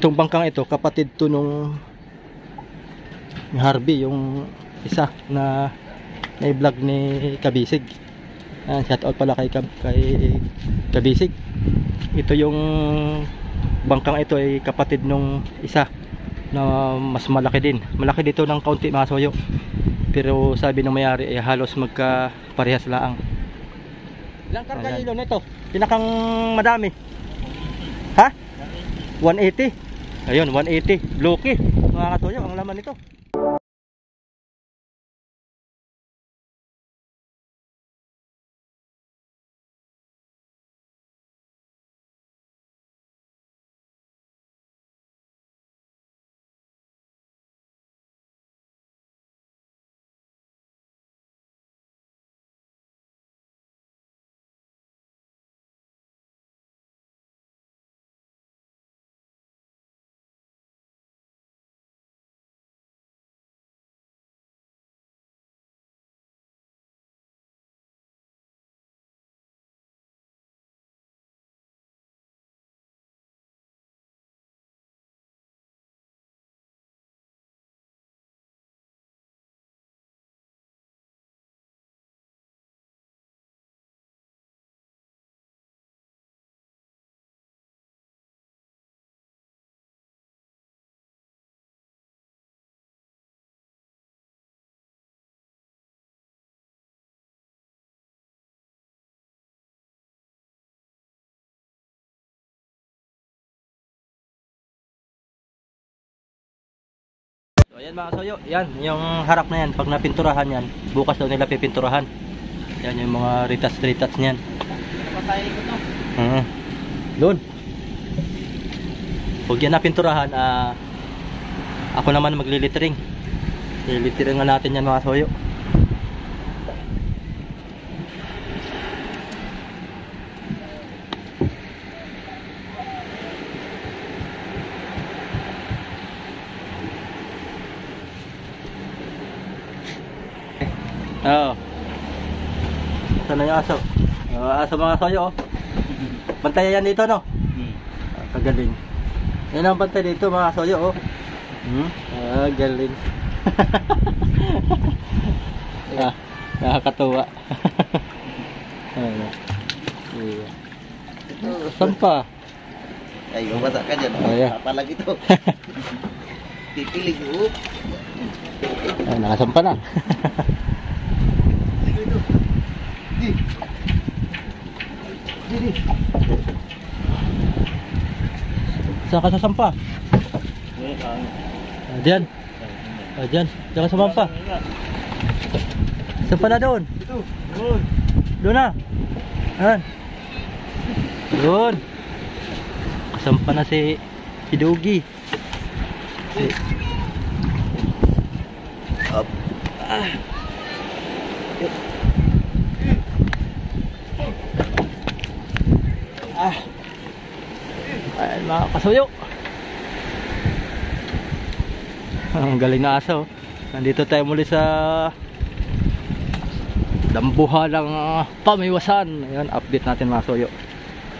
Itong bangkang ito, kapatid to nung Harvey, yung isa na vlog ni Kabisig. Shout out pala kay Kabisig. Ito yung bangkang ito ay kapatid nung isa na mas malaki din. Malaki dito ng kaunti mga soyo. Pero sabi ng mayari ay halos magka-parehas laang. Ilang karga ilo nito? Pinakang madami. Ha? 180. Ayun, 180. Blocky. Mga katoyo, ang laman nito. So ayan mga soyo, yan yung harap na yan, pag napinturahan yan, bukas daw nila pipinturahan. Yan yung mga retouch niyan. Napatayin ko to. Doon. Pag yan napinturahan, ako naman maglilitering. Lilitering na natin yan mga soyo. Oo. Saan na yung aso? Aso mga soyo, oh. Bantay yan dito, no? Kagaling. Yan ang bantay dito mga soyo, oh. Galing. Nakakatuwa. Saan pa? Ay, bumasa ka dyan. Apa lagi to? Pipilig, oh. Nakasampa na. Saan ka sasampa? Diyan. Diyan. Diyan ka sumampa. Saan pala doon? Doon na. Doon. Kasampa na si Dugi. Up. Ay, mga kasuyo. Ang galing na aso. Nandito tayo muli sa dambuha ng Pamiwasan. Ayan, update natin mga kasuyo.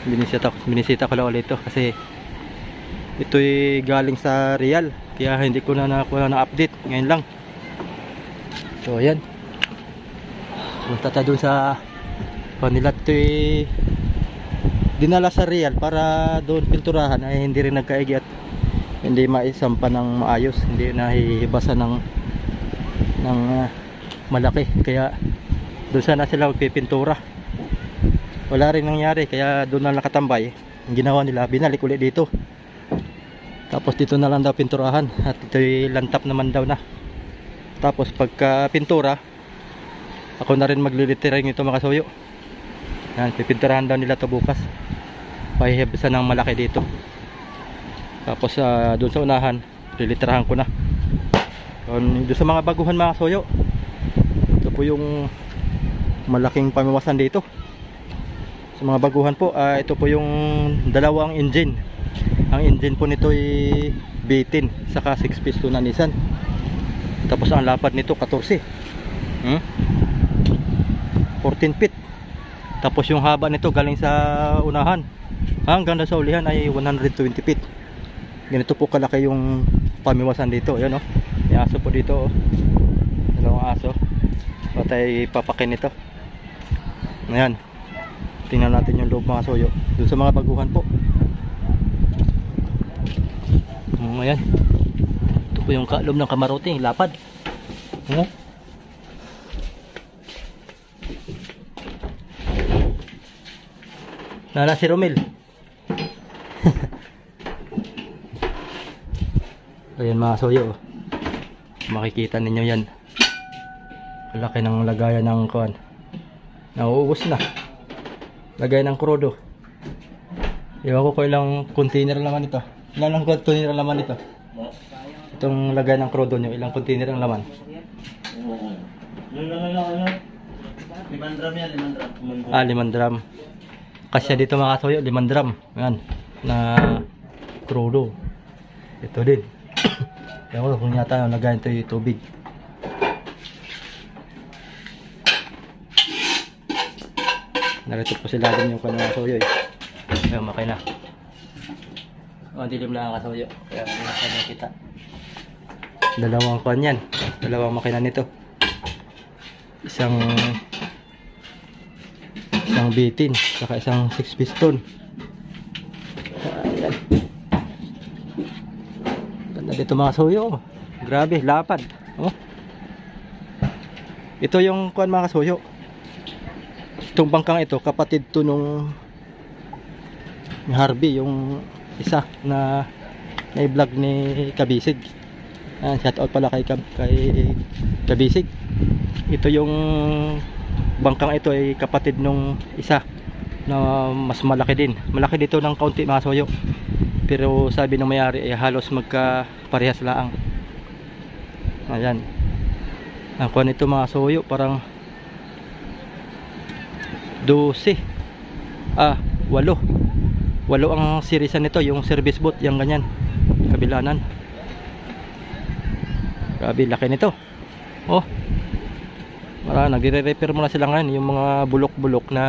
Binisita ko lang ulit ito kasi ito'y galing sa Real, kaya hindi ko na nakuha na update ngayon lang. So ayan, punta tayo dun sa kanila. Ito'y dinala sa Real para doon pinturahan, ay hindi rin nagkaigi at hindi maisampa ng maayos, hindi nahihibasa ng malaki, kaya doon sana sila magpipintura. Wala rin nangyari, kaya doon na nakatambay. Ang ginawa nila, binalik ulit dito, tapos dito na lang daw pinturahan at ito'y lantap naman daw na. Tapos pagka pintura, ako na rin maglilitering ito mga kasuyo. Yan, pipinturahan daw nila ito bukas, pahihibasan ng malaki dito. Tapos doon sa unahan, liliterahan ko na. Doon sa mga baguhan mga kasuyo, ito po yung malaking Pamiwasan dito. Sa mga baguhan po, ito po yung dalawang engine. Ang engine po nito ay B10 saka 6 piston na Nissan. Tapos ang lapad nito 14 14 feet. Tapos yung haba nito galing sa unahan hanggang sa ulihan ay 120 feet. Ganito po kalaki yung pamiwasan dito. Ayan, oh. May aso po dito, oh. Dalawang aso. Patay papakin ito. Ayan. Tingnan natin yung loob mga soyo. Doon sa mga baguhan po. Ayan. Ito po yung loob ng kamarote, lapad. Ayan. Nana si Romel. Ayan mga soyo, makikita ninyo yan. Laki ng lagayan ng kuan. Nauubos na. Lagay ng krudo. Iwan ko kung ilang container laman ito. Ilang container laman ito? Itong lagay ng krudo nyo, ilang container ang laman? 5 drum yan, 5 drum. 5 drum. Kasya dito mga soyo, 5 drum. Ayan, na krudo. Ito din. Ewan ko kung yata lagayan ito yung tubig. Narito po sila din yung kanyang kasoyo, eh. Ayan, makina. Ang dilim lang ang kasoyo, kaya hindi na kanya kita. Dalawang kwan yan. Dalawang makina nito. Isang bitin, saka isang 6 piston. Ayan. Ganda dito mga soyo. Grabe, lapad. Oh. Ito yung kwan mga kasoyo. Itong bangkang ito, kapatid to nung Harvey, yung isa na i-vlog ni Kabisig. Shout out pala kay Kabisig. Ito yung bangkang ito ay kapatid nung isa na mas malaki din. Malaki dito ng kaunti mga soyo. Pero sabi ng may-ari ay halos magka-parehas laang. Ayan. Ang kuwan ito mga soyo, parang 12. 8 ang sirisan nito, yung service boat, yung ganyan kabilanan. Grabe, laki nito. Oh, nagre-repair muna sila ngayon. Yung mga bulok-bulok na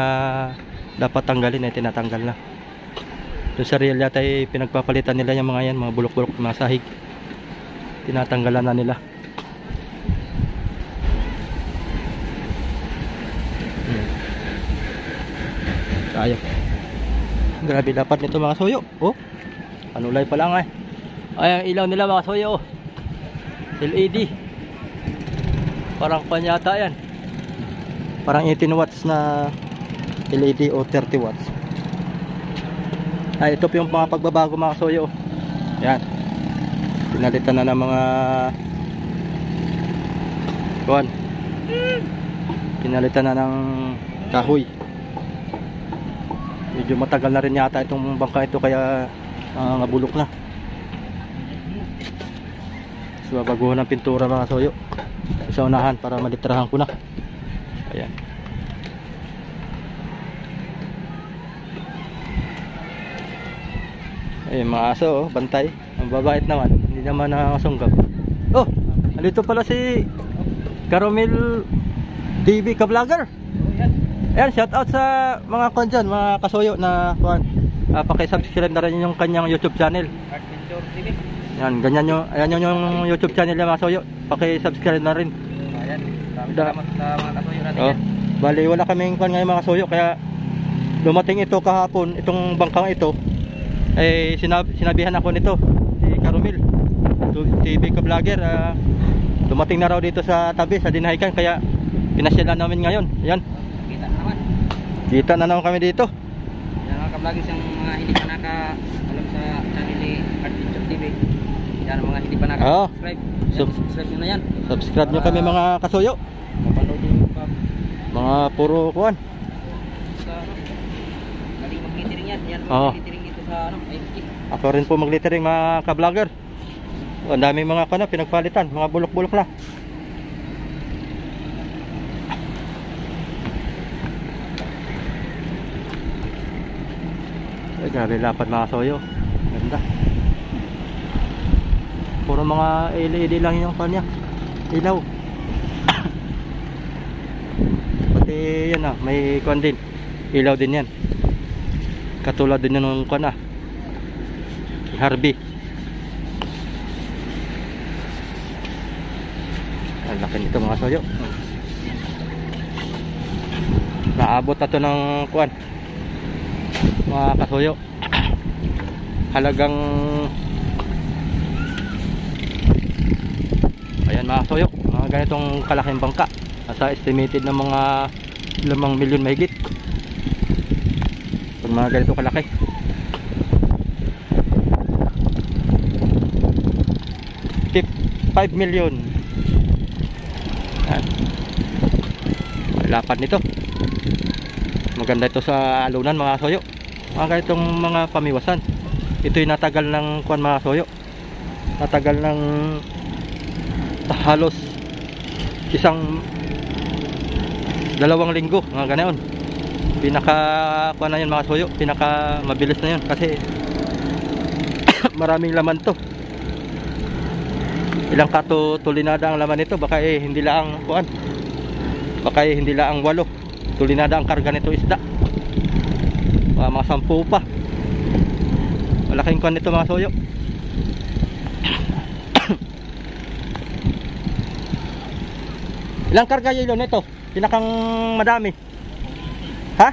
dapat tanggalin ay tinatanggal na. Doon sa real yata ay pinagpapalitan nila yung mga yan, mga bulok-bulok, mga sahig. Tinatanggalan na nila. Tayo. Grabe dapat nito mga soyo. Oh, panulay pa lang ay. Ay, ang ilaw nila mga soyo. LED. Parang panyata yan. Parang 18 watts na LED o 30 watts. Ay, ito po yung mga pagbabago mga soyo. Yan. Pinalitan na ng mga kuwan. Pinalitan na ng kahoy. Medyo matagal na rin yata itong bangka ito, kaya nabulok na. So baguhan ng pintura mga soyo sa unahan para malitrahan ko na. Ayan. Ayun mga aso, oh, bantay. Ang babait naman, hindi naman nakasunggab. Oh, nandito pala si Caromel TV ka-vlogger. Ayan, shout out sa mga kwan dyan, mga kasoyo na kwan. Paki-subscribe na rin yung kanyang YouTube channel. Adventure TV. Yan, ganyan yung, ayan yung YouTube channel ng mga kasoyo. Paki-subscribe na rin. Ayan, salamat sa mga kasoyo natin. Oh, bali wala kaming kwan ngayon mga kasoyo, kaya dumating ito kahapon, itong bangkang ito. Eh sinabihan ako nito, si Caromel TV ka-vlogger. Dumating na raw dito sa tabi, sa Dinahican, kaya pinasyalan namin ngayon. Ayan. Kita na naman kami dito. Yan mga ka-vloggers, yung mga hindi pa naka-alam sa channel ni Adventure TV. Yan mga hindi pa naka-subscribe. Subscribe nyo na yan. Subscribe nyo kami mga kasoyo. Mapanood yung mga puro kuwan. sa galing mag-littering yan. Yan mag-littering dito sa IFT. Ako rin po mag-littering mga ka-vlogger. Ang daming mga kana pinagpalitan, mga bulok-bulok na. Ay, grabe lapad mga soyo. Ganda. Puro mga LED lang yung kanya. Ilaw. Pati yan may kwan din. Ilaw din yan. Katulad din yung kwan Harvey. Ang laki nito mga soyo. Naabot na to ng kuan, mga kasuyo. Halagang, ayan mga kasuyo, mga ganitong kalaking bangka. Nasa estimated na mga 5 milyon mahigit. Pag mga ganito kalaki. 5 million. Yan. Lapad nito. Maganda ito sa alunan mga soyo. Mga ganitong mga pamiwasan. Ito yung natagal ng kuan mga soyo. Natagal ng halos 2 linggo, mga ganoon. Pinaka kuan na yun mga soyo. Pinaka mabilis na yun kasi maraming laman to. Ilang tulinada ang laman nito, baka hindi lang kuan, baka hindi lang 8 tulinada ang karga nito isda, mga 10 pa. Malaking kuan nito mga soyo. Ilang karga yelo nito pinakang madami, ha?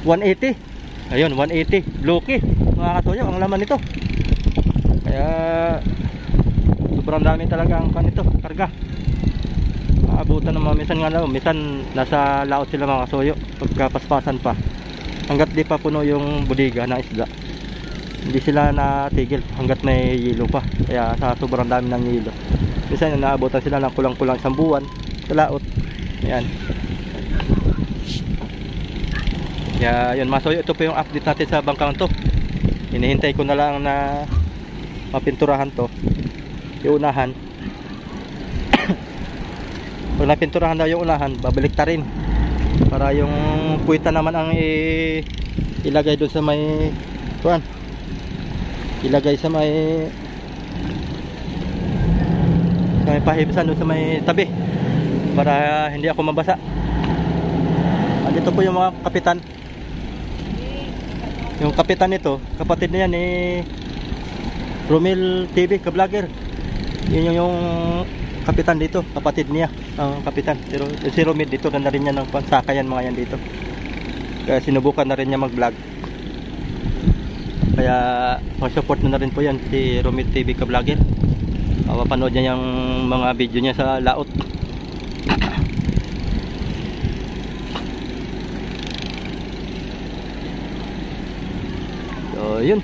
180. Ayun, 180 Loki mga katoyo ang laman nito. Kaya sobrang dami talaga ang kanito, karga. Maabutan ng mga minsan nga lang, minsan nasa laot sila mga kasuyo, pagkapaspasan pa. Hanggat di pa puno yung bodega ng isda, hindi sila natigil hanggat may yelo pa. Kaya sa sobrang dami ng yelo, minsan naabutan sila ng kulang-kulang 1 buwan sa laot. Ayan. Kaya yun mga kasuyo, ito po yung update natin sa bangkang to. Hinihintay ko na lang na mapinturahan to, yung unahan. Pag napinturahan daw yung unahan, babalik ta rin para yung puwita naman ang ilagay doon sa may kuan, ilagay sa may pahibisan doon sa may tabi para hindi ako mabasa. Andito po yung mga kapitan. Yung kapitan nito, kapatid niya ni Romel TV ka-vlogger. Yun yung kapitan dito, kapatid niya ang kapitan. Pero si Romel dito, ganda rin niya ng pansakayan mga yan dito. Kaya sinubukan na rin niya mag-vlog. Kaya mag-support na rin po yan si Romel TV ka-vlogger. Mapapanood niya yung mga video niya sa laot. So yun.